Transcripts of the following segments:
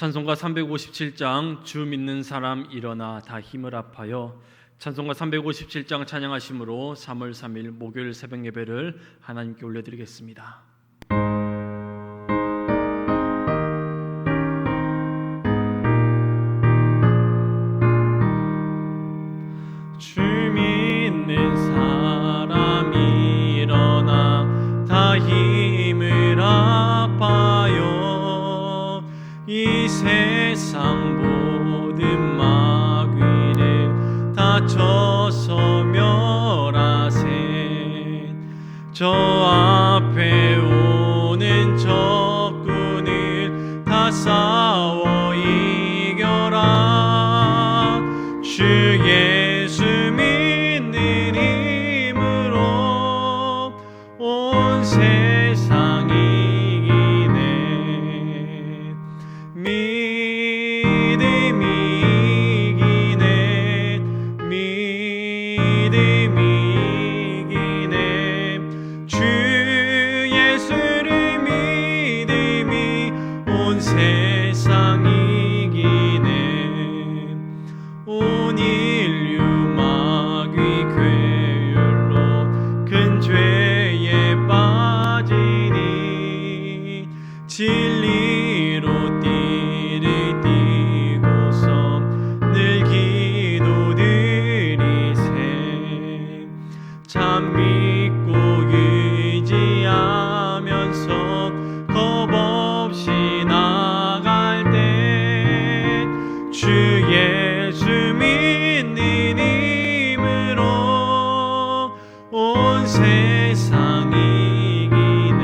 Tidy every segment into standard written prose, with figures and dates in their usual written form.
찬송가 357장 주 믿는 사람 일어나 다 힘을 합하여 찬송가 357장 찬양하심으로 3월 3일 목요일 새벽 예배를 하나님께 올려드리겠습니다. 주 믿는 사람 일어나 다 힘을 합하여 이 세상 모든 마귀를 다 쳐서 멸하세. 저 앞에 오는 적군을 다 싸워 이겨라. 주 예수 믿는 힘으로 온 세상 이기네. 믿음이 이기네. 믿음이 이기네. 주 예수를 믿음이 온 세상 이기네. 온 인류 마귀 괴율로 큰 죄에 빠지니 진리로 띠를 띠고서 늘 기도드리세. 참 믿고 의지하면서 겁 없이 나갈 때 주 예수 믿는 힘으로 온 세상 이기네.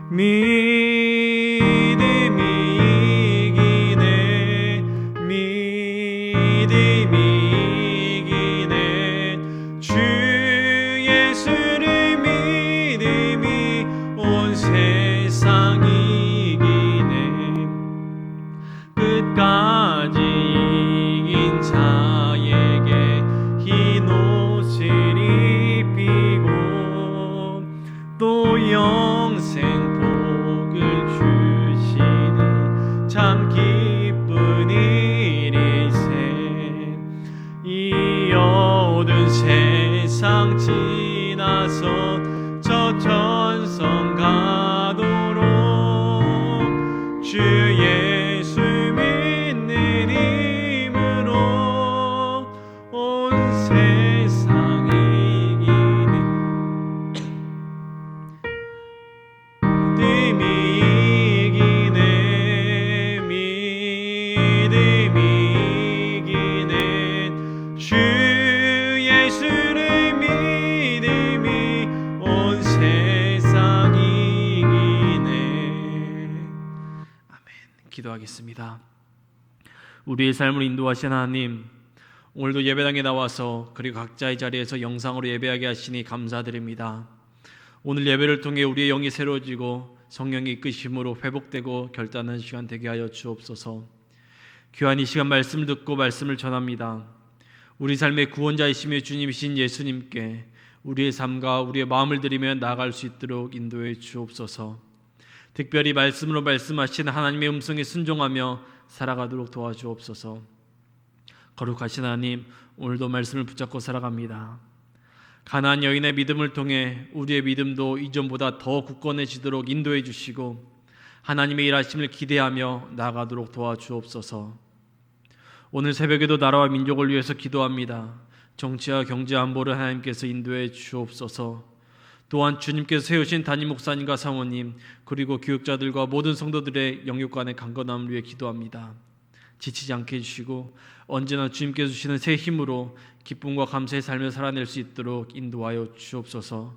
믿음이 이기네. 믿음이 이기네. 주 예수를 믿음이 온 세상 이기네. 끝까지 이긴 자에게 흰 옷을 입히고 또 영생 복을 주시니 참 기쁜 일이세. 이 어두운 세상 지나서 저 천성 가도록 주 예수 믿는 힘으로 온 세상 이기네. 믿음이 이기네. 믿음이 이기네. 주 예수를 믿음이 온 세상 이기네. 아멘. 기도하겠습니다. 우리의 삶을 인도하신 하나님, 오늘도 예배당에 나와서 그리고 각자의 자리에서 영상으로 예배하게 하시니 감사드립니다. 오늘 예배를 통해 우리의 영이 새로워지고 성령의 이끄심으로 회복되고 결단하는 시간 되게 하여 주옵소서. 귀한 이 시간 말씀을 듣고 말씀을 전합니다. 우리 삶의 구원자이시며 주님이신 예수님께 우리의 삶과 우리의 마음을 드리며 나아갈 수 있도록 인도해 주옵소서. 특별히 말씀으로 말씀하신 하나님의 음성에 순종하며 살아가도록 도와주옵소서. 거룩하신 하나님, 오늘도 말씀을 붙잡고 살아갑니다. 가나안 여인의 믿음을 통해 우리의 믿음도 이전보다 더 굳건해지도록 인도해 주시고 하나님의 일하심을 기대하며 나아가도록 도와주옵소서. 오늘 새벽에도 나라와 민족을 위해서 기도합니다. 정치와 경제 안보를 하나님께서 인도해 주옵소서. 또한 주님께서 세우신 담임 목사님과 사모님 그리고 교육자들과 모든 성도들의 영육간의 강건함을 위해 기도합니다. 지치지 않게 해주시고 언제나 주님께서 주시는 새 힘으로 기쁨과 감사의 삶을 살아낼 수 있도록 인도하여 주옵소서.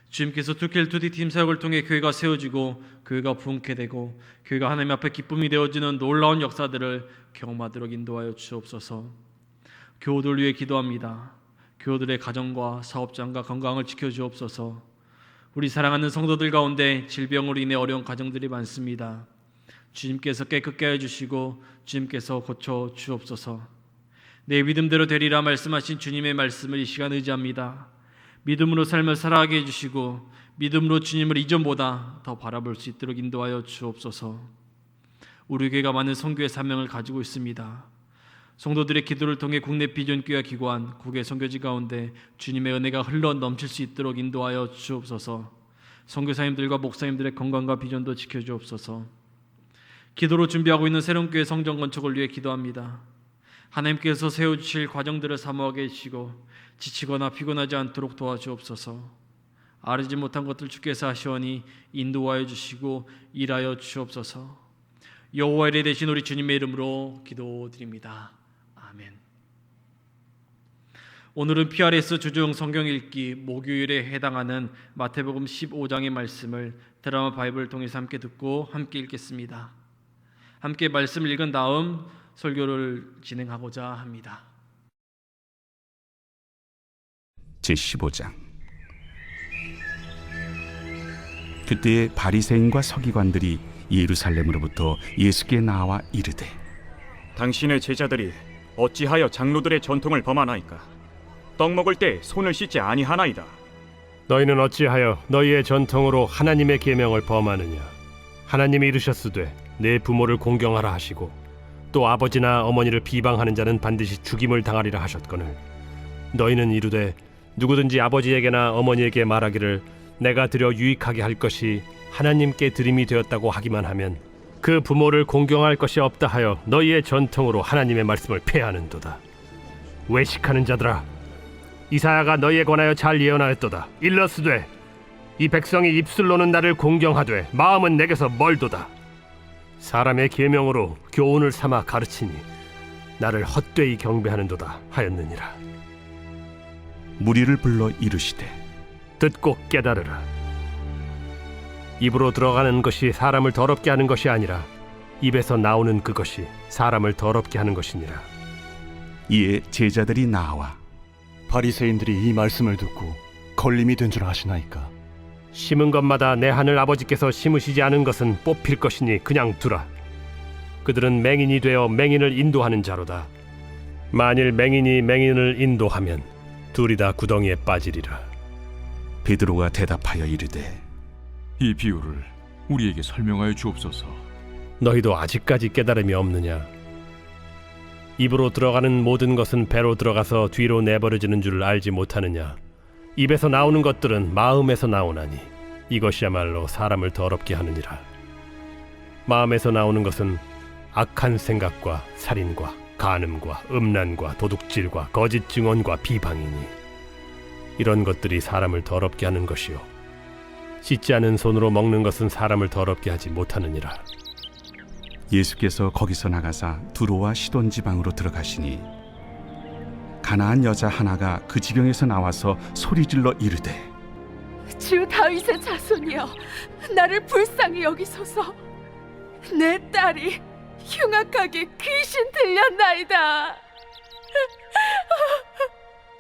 주님께서 투켈투디 팀 사역을 통해 교회가 세워지고 교회가 부흥케 되고 교회가 하나님 앞에 기쁨이 되어지는 놀라운 역사들을 경험하도록 인도하여 주옵소서. 교우들 위해 기도합니다. 교우들의 가정과 사업장과 건강을 지켜주옵소서. 우리 사랑하는 성도들 가운데 질병으로 인해 어려운 가정들이 많습니다. 주님께서 깨끗게 해주시고 주님께서 고쳐주옵소서. 내 믿음대로 되리라 말씀하신 주님의 말씀을 이 시간 의지합니다. 믿음으로 삶을 살아가게 해주시고 믿음으로 주님을 이전보다 더 바라볼 수 있도록 인도하여 주옵소서. 우리 교회가 많은 선교의 사명을 가지고 있습니다. 성도들의 기도를 통해 국내 비전교회 기관, 국외 선교지 가운데 주님의 은혜가 흘러 넘칠 수 있도록 인도하여 주옵소서. 선교사님들과 목사님들의 건강과 비전도 지켜주옵소서. 기도로 준비하고 있는 새로운 교회 성전 건축을 위해 기도합니다. 하나님께서 세워주실 과정들을 사모하게 해주시고 지치거나 피곤하지 않도록 도와주옵소서. 알지 못한 것들 주께서 하시오니 인도하여 주시고 일하여 주옵소서. 여호와의 이레 되신 우리 주님의 이름으로 기도드립니다. 아멘. 오늘은 PRS 주중 성경 읽기 목요일에 해당하는 마태복음 15장의 말씀을 드라마 바이블을 통해서 함께 듣고 함께 읽겠습니다. 함께 말씀을 읽은 다음 설교를 진행하고자 합니다. 제15장. 그때에 바리새인과 서기관들이 예루살렘으로부터 예수께 나와 이르되, 당신의 제자들이 어찌하여 장로들의 전통을 범하나이까? 떡 먹을 때 손을 씻지 아니하나이다. 너희는 어찌하여 너희의 전통으로 하나님의 계명을 범하느냐? 하나님이 이르셨으되 내 부모를 공경하라 하시고 또 아버지나 어머니를 비방하는 자는 반드시 죽임을 당하리라 하셨거늘, 너희는 이르되 누구든지 아버지에게나 어머니에게 말하기를 내가 드려 유익하게 할 것이 하나님께 드림이 되었다고 하기만 하면 그 부모를 공경할 것이 없다 하여 너희의 전통으로 하나님의 말씀을 폐하는도다. 외식하는 자들아, 이사야가 너희에 관하여 잘 예언하였도다. 일러스되 이 백성이 입술로는 나를 공경하되 마음은 내게서 멀도다. 사람의 계명으로 교훈을 삼아 가르치니 나를 헛되이 경배하는도다 하였느니라. 무리를 불러 이르시되, 듣고 깨달으라. 입으로 들어가는 것이 사람을 더럽게 하는 것이 아니라 입에서 나오는 그것이 사람을 더럽게 하는 것이니라. 이에 제자들이 나와 바리새인들이 이 말씀을 듣고 걸림이 된 줄 아시나이까? 심은 것마다 내 하늘 아버지께서 심으시지 않은 것은 뽑힐 것이니 그냥 두라. 그들은 맹인이 되어 맹인을 인도하는 자로다. 만일 맹인이 맹인을 인도하면 둘이 다 구덩이에 빠지리라. 베드로가 대답하여 이르되, 이 비유를 우리에게 설명하여 주옵소서. 너희도 아직까지 깨달음이 없느냐? 입으로 들어가는 모든 것은 배로 들어가서 뒤로 내버려지는 줄 알지 못하느냐? 입에서 나오는 것들은 마음에서 나오나니 이것이야말로 사람을 더럽게 하느니라. 마음에서 나오는 것은 악한 생각과 살인과 간음과 음란과 도둑질과 거짓 증언과 비방이니 이런 것들이 사람을 더럽게 하는 것이요 씻지 않은 손으로 먹는 것은 사람을 더럽게 하지 못하느니라. 예수께서 거기서 나가사 두로와 시돈 지방으로 들어가시니 가나안 여자 하나가 그 지경에서 나와서 소리질러 이르되, 주 다윗의 자손이여, 나를 불쌍히 여기소서. 내 딸이 흉악하게 귀신 들렸나이다.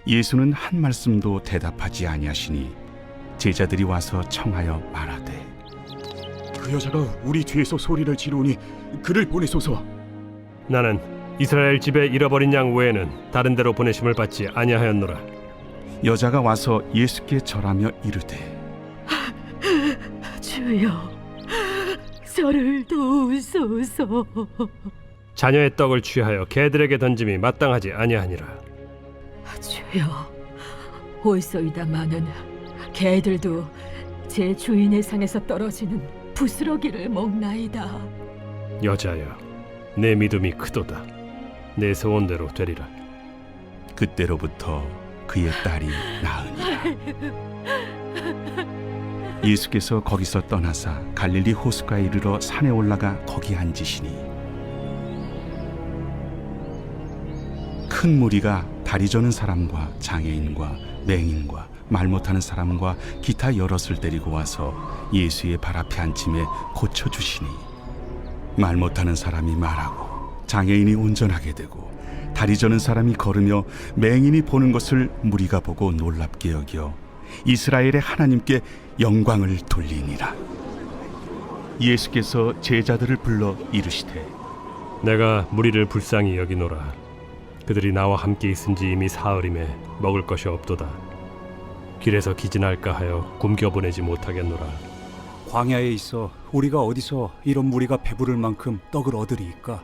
예수는 한 말씀도 대답하지 아니하시니 제자들이 와서 청하여 말하되, 그 여자가 우리 뒤에서 소리를 지르니 그를 보내소서. 나는 이스라엘 집에 잃어버린 양 외에는 다른 데로 보내심을 받지 아니하였노라. 여자가 와서 예수께 절하며 이르되, 주여, 저를 도우소서. 자녀의 떡을 취하여 개들에게 던짐이 마땅하지 아니하니라. 주여, 올소이다마는 개들도 제 주인의 상에서 떨어지는 부스러기를 먹나이다. 여자여, 내 믿음이 크도다. 내 소원대로 되리라. 그때로부터 그의 딸이 나으니라. 예수께서 거기서 떠나사 갈릴리 호수가에 이르러 산에 올라가 거기 앉으시니 큰 무리가 다리 저는 사람과 장애인과 맹인과 말 못하는 사람과 기타 여럿을 데리고 와서 예수의 발 앞에 앉힘에 고쳐주시니 말 못하는 사람이 말하고 장애인이 운전하게 되고 다리 저는 사람이 걸으며 맹인이 보는 것을 무리가 보고 놀랍게 여겨 이스라엘의 하나님께 영광을 돌리니라. 예수께서 제자들을 불러 이르시되, 내가 무리를 불쌍히 여기노라. 그들이 나와 함께 있은지 이미 사흘임에 먹을 것이 없도다. 길에서 기진할까 하여 굶겨 보내지 못하겠노라. 광야에 있어 우리가 어디서 이런 무리가 배부를 만큼 떡을 얻으리이까?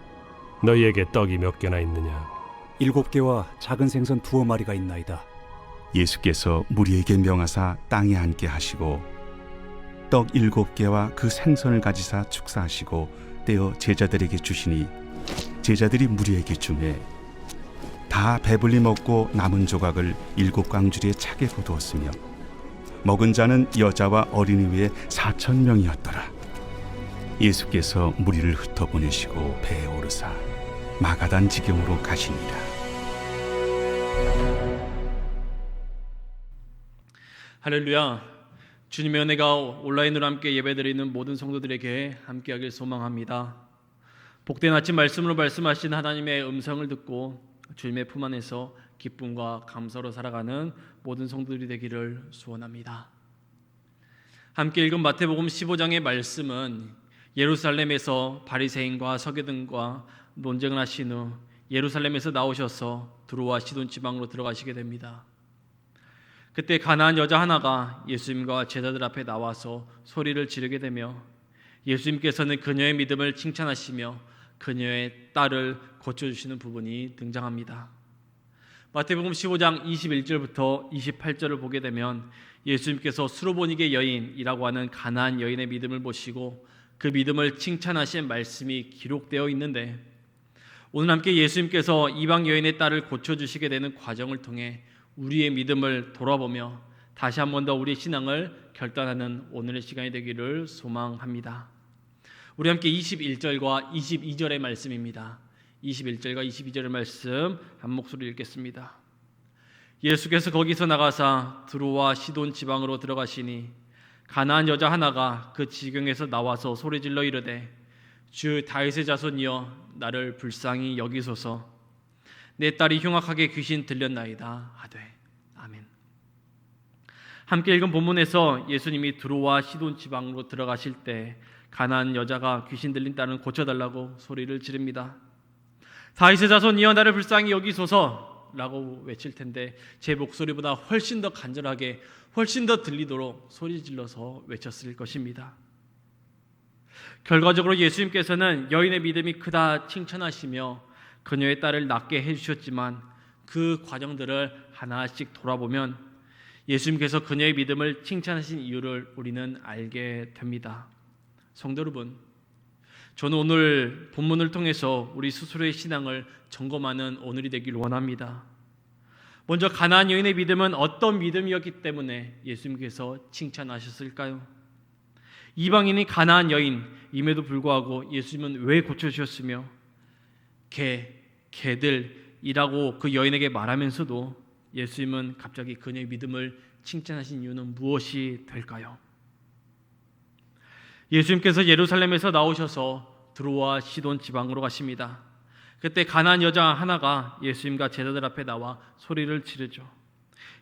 너희에게 떡이 몇 개나 있느냐? 7개와 작은 생선 2마리가 있나이다. 예수께서 무리에게 명하사 땅에 앉게 하시고 떡 7개와 그 생선을 가지사 축사하시고 떼어 제자들에게 주시니 제자들이 무리에게 주매 다 배불리 먹고 남은 조각을 7광주리에 차게 거두었으며 먹은 자는 여자와 어린이 외에 4,000명이었더라. 예수께서 무리를 흩어보내시고 배에 오르사 마가단 지경으로 가시니라. 할렐루야. 주님의 은혜가 온라인으로 함께 예배드리는 모든 성도들에게 함께하길 소망합니다. 복된 아침 말씀으로 말씀하신 하나님의 음성을 듣고 주님의 품 안에서 기쁨과 감사로 살아가는 모든 성도들이 되기를 소원합니다. 함께 읽은 마태복음 15장의 말씀은 예루살렘에서 바리새인과 서기관과 논쟁을 하신 후 예루살렘에서 나오셔서 두로와 시돈 지방으로 들어가시게 됩니다. 그때 가나안 여자 하나가 예수님과 제자들 앞에 나와서 소리를 지르게 되며 예수님께서는 그녀의 믿음을 칭찬하시며 그녀의 딸을 고쳐주시는 부분이 등장합니다. 마태복음 15장 21절부터 28절을 보게 되면 예수님께서 수로보니게 여인이라고 하는 가나안 여인의 믿음을 보시고 그 믿음을 칭찬하신 말씀이 기록되어 있는데, 오늘 함께 예수님께서 이방 여인의 딸을 고쳐주시게 되는 과정을 통해 우리의 믿음을 돌아보며 다시 한 번 더 우리의 신앙을 결단하는 오늘의 시간이 되기를 소망합니다. 우리 함께 21절과 22절의 말씀입니다. 21절과 22절의 말씀 한 목소리로 읽겠습니다. 예수께서 거기서 나가사 두로와 시돈 지방으로 들어가시니 가나안 여자 하나가 그 지경에서 나와서 소리질러 이르되 주 다윗의 자손이여 나를 불쌍히 여기소서. 내 딸이 흉악하게 귀신 들렸나이다 하되. 아멘. 함께 읽은 본문에서 예수님이 두로와 시돈 지방으로 들어가실 때 가나안 여자가 귀신 들린 딸을 고쳐달라고 소리를 지릅니다. 다윗의 자손이여 나를 불쌍히 여기소서 라고 외칠 텐데 제 목소리보다 훨씬 더 간절하게 훨씬 더 들리도록 소리 질러서 외쳤을 것입니다. 결과적으로 예수님께서는 여인의 믿음이 크다 칭찬하시며 그녀의 딸을 낫게 해주셨지만 그 과정들을 하나씩 돌아보면 예수님께서 그녀의 믿음을 칭찬하신 이유를 우리는 알게 됩니다. 성도 여러분, 저는 오늘 본문을 통해서 우리 스스로의 신앙을 점검하는 오늘이 되길 원합니다. 먼저 가나안 여인의 믿음은 어떤 믿음이었기 때문에 예수님께서 칭찬하셨을까요? 이방인이 가나안 여인임에도 불구하고 예수님은 왜 고쳐주셨으며 개들이라고 그 여인에게 말하면서도 예수님은 갑자기 그녀의 믿음을 칭찬하신 이유는 무엇이 될까요? 예수님께서 예루살렘에서 나오셔서 두로와 시돈 지방으로 가십니다. 그때 가나안 여자 하나가 예수님과 제자들 앞에 나와 소리를 지르죠.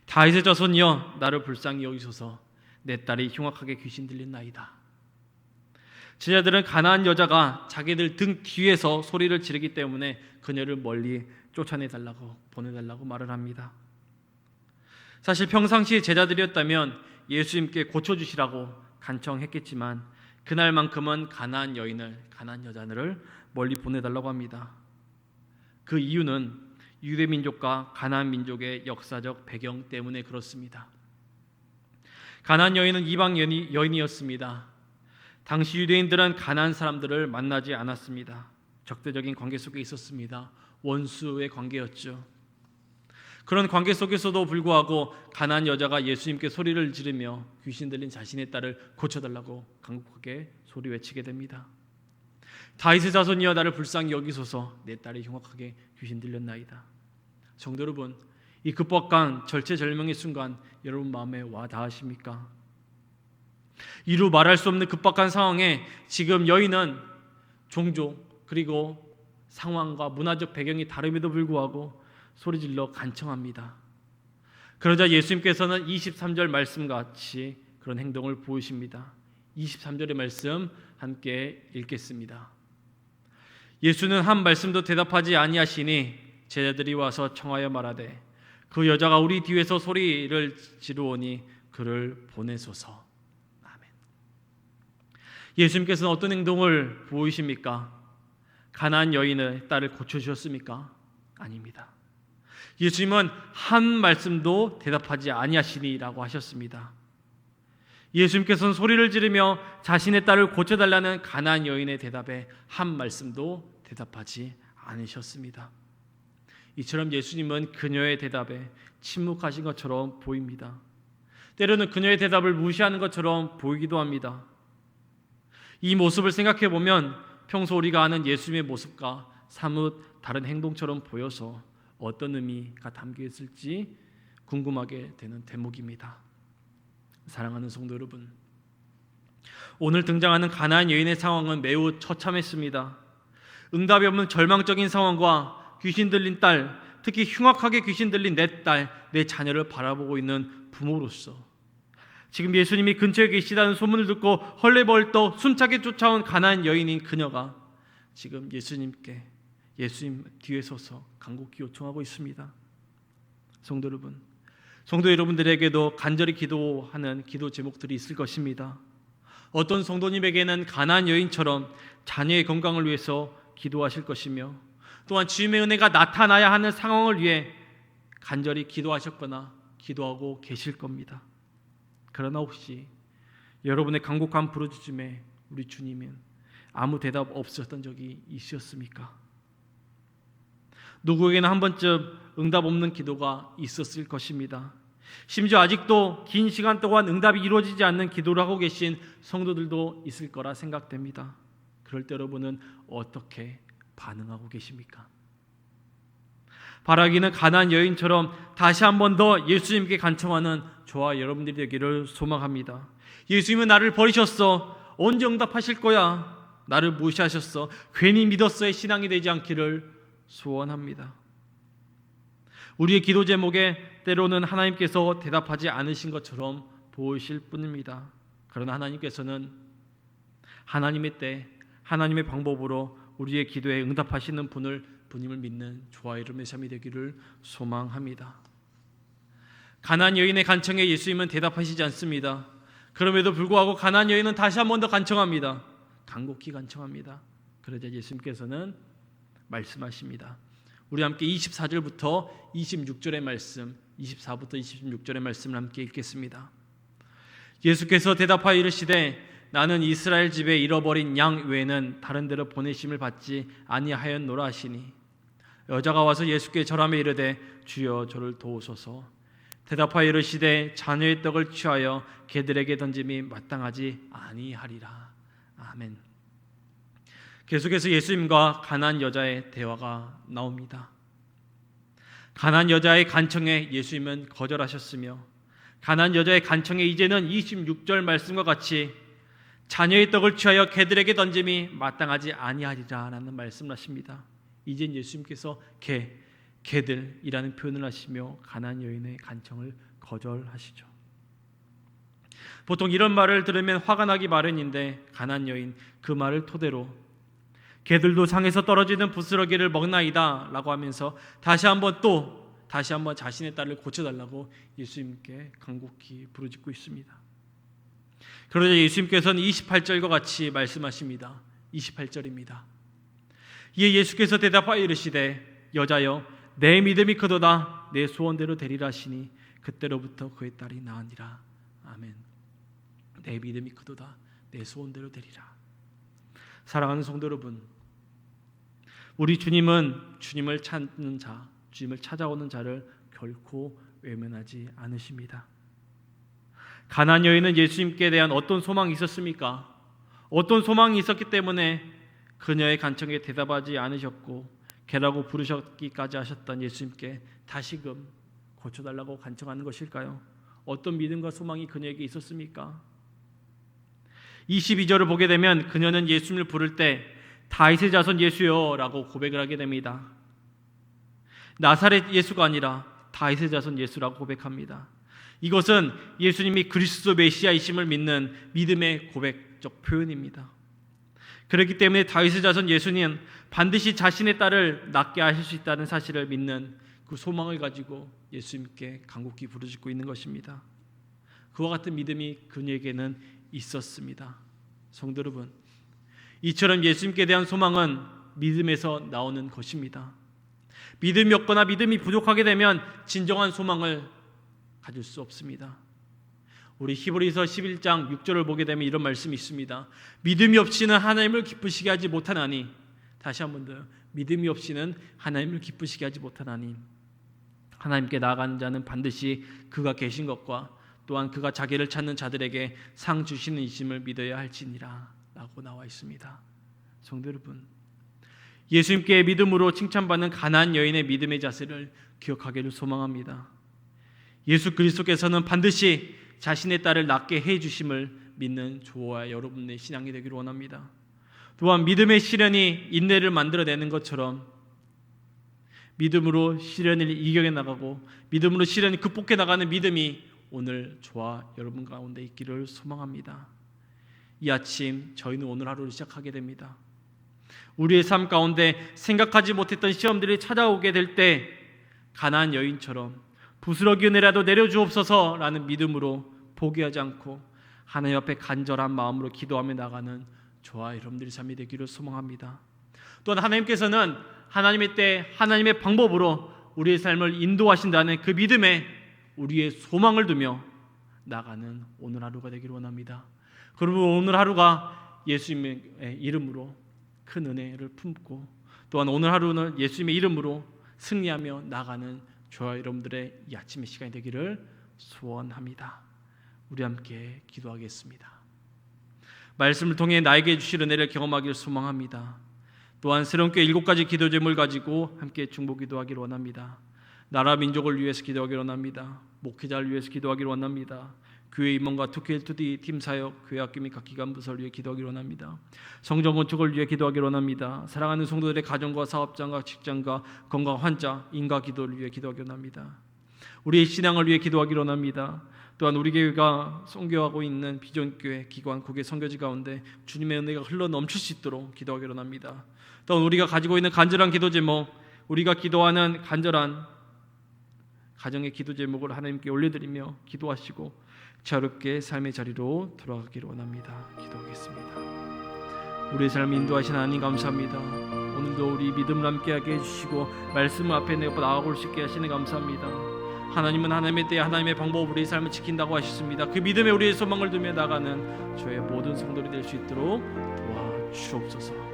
다윗의 자손이여 나를 불쌍히 여기소서. 내 딸이 흉악하게 귀신 들린나이다. 제자들은 가나안 여자가 자기들 등 뒤에서 소리를 지르기 때문에 그녀를 멀리 쫓아내달라고 보내달라고 말을 합니다. 사실 평상시 제자들이었다면 예수님께 고쳐주시라고 간청했겠지만 그날만큼은 가나안 여자를 멀리 보내달라고 합니다. 그 이유는 유대 민족과 가나안 민족의 역사적 배경 때문에 그렇습니다. 가나안 여인은 이방 여인이었습니다. 당시 유대인들은 가나안 사람들을 만나지 않았습니다. 적대적인 관계 속에 있었습니다. 원수의 관계였죠. 그런 관계 속에서도 불구하고 가나안 여자가 예수님께 소리를 지르며 귀신 들린 자신의 딸을 고쳐달라고 간곡하게 소리 외치게 됩니다. 다윗의 자손이여 나를 불쌍히 여기소서. 내 딸이 흉악하게 귀신 들렸나이다. 성도 여러분, 이 급박한 절체절명의 순간 여러분 마음에 와 닿으십니까? 이루 말할 수 없는 급박한 상황에 지금 여인은 종족 그리고 상황과 문화적 배경이 다름에도 불구하고 소리질러 간청합니다. 그러자 예수님께서는 23절 말씀같이 그런 행동을 보이십니다. 23절의 말씀 함께 읽겠습니다. 예수는 한 말씀도 대답하지 아니하시니 제자들이 와서 청하여 말하되 그 여자가 우리 뒤에서 소리를 지르오니 그를 보내소서. 아멘. 예수님께서는 어떤 행동을 보이십니까? 가나안 여인의 딸을 고쳐주셨습니까? 아닙니다. 예수님은 한 말씀도 대답하지 아니하시니라고 하셨습니다. 예수님께서는 소리를 지르며 자신의 딸을 고쳐달라는 가나안 여인의 대답에 한 말씀도 대답하지 않으셨습니다. 이처럼 예수님은 그녀의 대답에 침묵하신 것처럼 보입니다. 때로는 그녀의 대답을 무시하는 것처럼 보이기도 합니다. 이 모습을 생각해 보면 평소 우리가 아는 예수님의 모습과 사뭇 다른 행동처럼 보여서 어떤 의미가 담겨 있을지 궁금하게 되는 대목입니다. 사랑하는 성도 여러분, 오늘 등장하는 가나안 여인의 상황은 매우 처참했습니다. 응답이 없는 절망적인 상황과 귀신 들린 딸, 특히 흉악하게 귀신 들린 내 딸, 내 자녀를 바라보고 있는 부모로서 지금 예수님이 근처에 계시다는 소문을 듣고 헐레벌떡 숨차게 쫓아온 가나안 여인인 그녀가 지금 예수님 뒤에 서서 간곡히 요청하고 있습니다. 성도 여러분, 성도 여러분들에게도 간절히 기도하는 기도 제목들이 있을 것입니다. 어떤 성도님에게는 가나안 여인처럼 자녀의 건강을 위해서 기도하실 것이며, 또한 주님의 은혜가 나타나야 하는 상황을 위해 간절히 기도하셨거나 기도하고 계실 겁니다. 그러나 혹시 여러분의 간곡한 부르짖음에 우리 주님은 아무 대답 없으셨던 적이 있으셨습니까? 누구에게나 한 번쯤 응답 없는 기도가 있었을 것입니다. 심지어 아직도 긴 시간 동안 응답이 이루어지지 않는 기도를 하고 계신 성도들도 있을 거라 생각됩니다. 그럴 때 여러분은 어떻게 반응하고 계십니까? 바라기는 가나안 여인처럼 다시 한 번 더 예수님께 간청하는 저와 여러분들이 되기를 소망합니다. 예수님은 나를 버리셨어. 언제 응답하실 거야? 나를 무시하셨어. 괜히 믿었어의 신앙이 되지 않기를 소원합니다. 우리의 기도 제목에 때로는 하나님께서 대답하지 않으신 것처럼 보이실 뿐입니다. 그러나 하나님께서는 하나님의 때, 하나님의 방법으로 우리의 기도에 응답하시는 분임을 믿는 저와 여러분의 삶이 되기를 소망합니다. 가나안 여인의 간청에 예수님은 대답하시지 않습니다. 그럼에도 불구하고 가나안 여인은 다시 한 번 더 간청합니다. 간곡히 간청합니다. 그러자 예수님께서는 말씀하십니다. 우리 함께 24절부터 26절의 말씀, 24부터 26절의 말씀을 함께 읽겠습니다. 예수께서 대답하여 이르시되 나는 이스라엘 집에 잃어버린 양 외에는 다른 데로 보내심을 받지 아니하였노라 하시니, 여자가 와서 예수께 절하며 이르되 주여 저를 도우소서. 대답하여 이르시되 자녀의 떡을 취하여 개들에게 던짐이 마땅하지 아니하리라. 아멘. 계속해서 예수님과 가나안 여자의 대화가 나옵니다. 가나안 여자의 간청에 예수님은 거절하셨으며, 가나안 여자의 간청에 이제는 26절 말씀과 같이 자녀의 떡을 취하여 개들에게 던짐이 마땅하지 아니하리라 라는 말씀을 하십니다. 이젠 예수님께서 개들이라는 표현을 하시며 가나안 여인의 간청을 거절하시죠. 보통 이런 말을 들으면 화가 나기 마련인데 가나안 여인 그 말을 토대로 개들도 상에서 떨어지는 부스러기를 먹나이다 라고 하면서 다시 한번 자신의 딸을 고쳐달라고 예수님께 간곡히 부르짖고 있습니다. 그러자 예수님께서는 28절과 같이 말씀하십니다. 28절입니다. 이에 예수께서 대답하여 이르시되 여자여 내 믿음이 크도다. 내 소원대로 되리라 하시니 그때로부터 그의 딸이 나으니라. 아멘. 내 믿음이 크도다. 내 소원대로 되리라. 사랑하는 성도 여러분, 우리 주님은 주님을 찾는 자, 주님을 찾아오는 자를 결코 외면하지 않으십니다. 가나안 여인은 예수님께 대한 어떤 소망이 있었습니까? 어떤 소망이 있었기 때문에 그녀의 간청에 대답하지 않으셨고 개라고 부르셨기까지 하셨던 예수님께 다시금 고쳐달라고 간청하는 것일까요? 어떤 믿음과 소망이 그녀에게 있었습니까? 22절을 보게 되면 그녀는 예수님을 부를 때 다윗의 자손 예수여 라고 고백을 하게 됩니다. 나사렛 예수가 아니라 다윗의 자손 예수라고 고백합니다. 이것은 예수님이 그리스도 메시아이심을 믿는 믿음의 고백적 표현입니다. 그렇기 때문에 다윗의 자손 예수님 반드시 자신의 딸을 낫게 하실 수 있다는 사실을 믿는 그 소망을 가지고 예수님께 간곡히 부르짖고 있는 것입니다. 그와 같은 믿음이 그녀에게는 있었습니다. 성도 여러분, 이처럼 예수님께 대한 소망은 믿음에서 나오는 것입니다. 믿음이 없거나 믿음이 부족하게 되면 진정한 소망을 가질 수 없습니다. 우리 히브리서 11장 6절을 보게 되면 이런 말씀이 있습니다. 믿음이 없이는 하나님을 기쁘시게 하지 못하나니, 다시 한 번 더요. 믿음이 없이는 하나님을 기쁘시게 하지 못하나니, 하나님께 나아가는 자는 반드시 그가 계신 것과 또한 그가 자기를 찾는 자들에게 상 주시는 이심을 믿어야 할지니라 라고 나와 있습니다. 성도 여러분, 예수님께 믿음으로 칭찬받는 가나안 여인의 믿음의 자세를 기억하기를 소망합니다. 예수 그리스도께서는 반드시 자신의 딸을 낫게 해 주심을 믿는 저와 여러분의 신앙이 되기를 원합니다. 또한 믿음의 시련이 인내를 만들어내는 것처럼 믿음으로 시련을 이겨내 나가고 믿음으로 시련을 극복해 나가는 믿음이 오늘 저와 여러분 가운데 있기를 소망합니다. 이 아침 저희는 오늘 하루를 시작하게 됩니다. 우리의 삶 가운데 생각하지 못했던 시험들이 찾아오게 될 때 가나안 여인처럼 부스러기 은혜라도 내려주옵소서라는 믿음으로 포기하지 않고 하나님 앞에 간절한 마음으로 기도하며 나가는 저와 여러분들의 삶이 되기를 소망합니다. 또한 하나님께서는 하나님의 때 하나님의 방법으로 우리의 삶을 인도하신다는 그 믿음에 우리의 소망을 두며 나가는 오늘 하루가 되기를 원합니다. 그러면 오늘 하루가 예수님의 이름으로 큰 은혜를 품고 또한 오늘 하루는 예수님의 이름으로 승리하며 나가는 저와 여러분들의 이 아침의 시간이 되기를 소원합니다. 우리 함께 기도하겠습니다. 말씀을 통해 나에게 주실 은혜를 경험하기를 소망합니다. 또한 새로운 교회 7가지 기도 제목을 가지고 함께 중보 기도하기를 원합니다. 나라 민족을 위해서 기도하기를 원합니다. 목회자를 위해서 기도하기를 원합니다. 교회 임원과 투케일2D 팀 사역, 교회 학교 및 각 기관 부서를 위해 기도하기를 원합니다. 성전 건축을 위해 기도하기를 원합니다. 사랑하는 성도들의 가정과 사업장과 직장과 건강 환자, 인가 기도를 위해 기도하기를 원합니다. 우리의 신앙을 위해 기도하기를 원합니다. 또한 우리 교회가 선교하고 있는 비전교회, 기관, 국외 선교지 가운데 주님의 은혜가 흘러 넘칠 수 있도록 기도하기를 원합니다. 또한 우리가 가지고 있는 간절한 기도 제목, 우리가 기도하는 간절한 가정의 기도 제목을 하나님께 올려드리며 기도하시고 자유롭게 삶의 자리로 돌아가기를 원합니다. 기도하겠습니다. 우리의 삶을 인도하신 하나님 감사합니다. 오늘도 우리 믿음을 함께하게 해주시고 말씀 앞에 내가 나아올 수 있게 하시는 감사합니다. 하나님은 하나님의 때에 하나님의 방법으로 우리의 삶을 지킨다고 하셨습니다. 그 믿음에 우리의 소망을 두며 나가는 저의 모든 성도들이 될 수 있도록 도와주옵소서.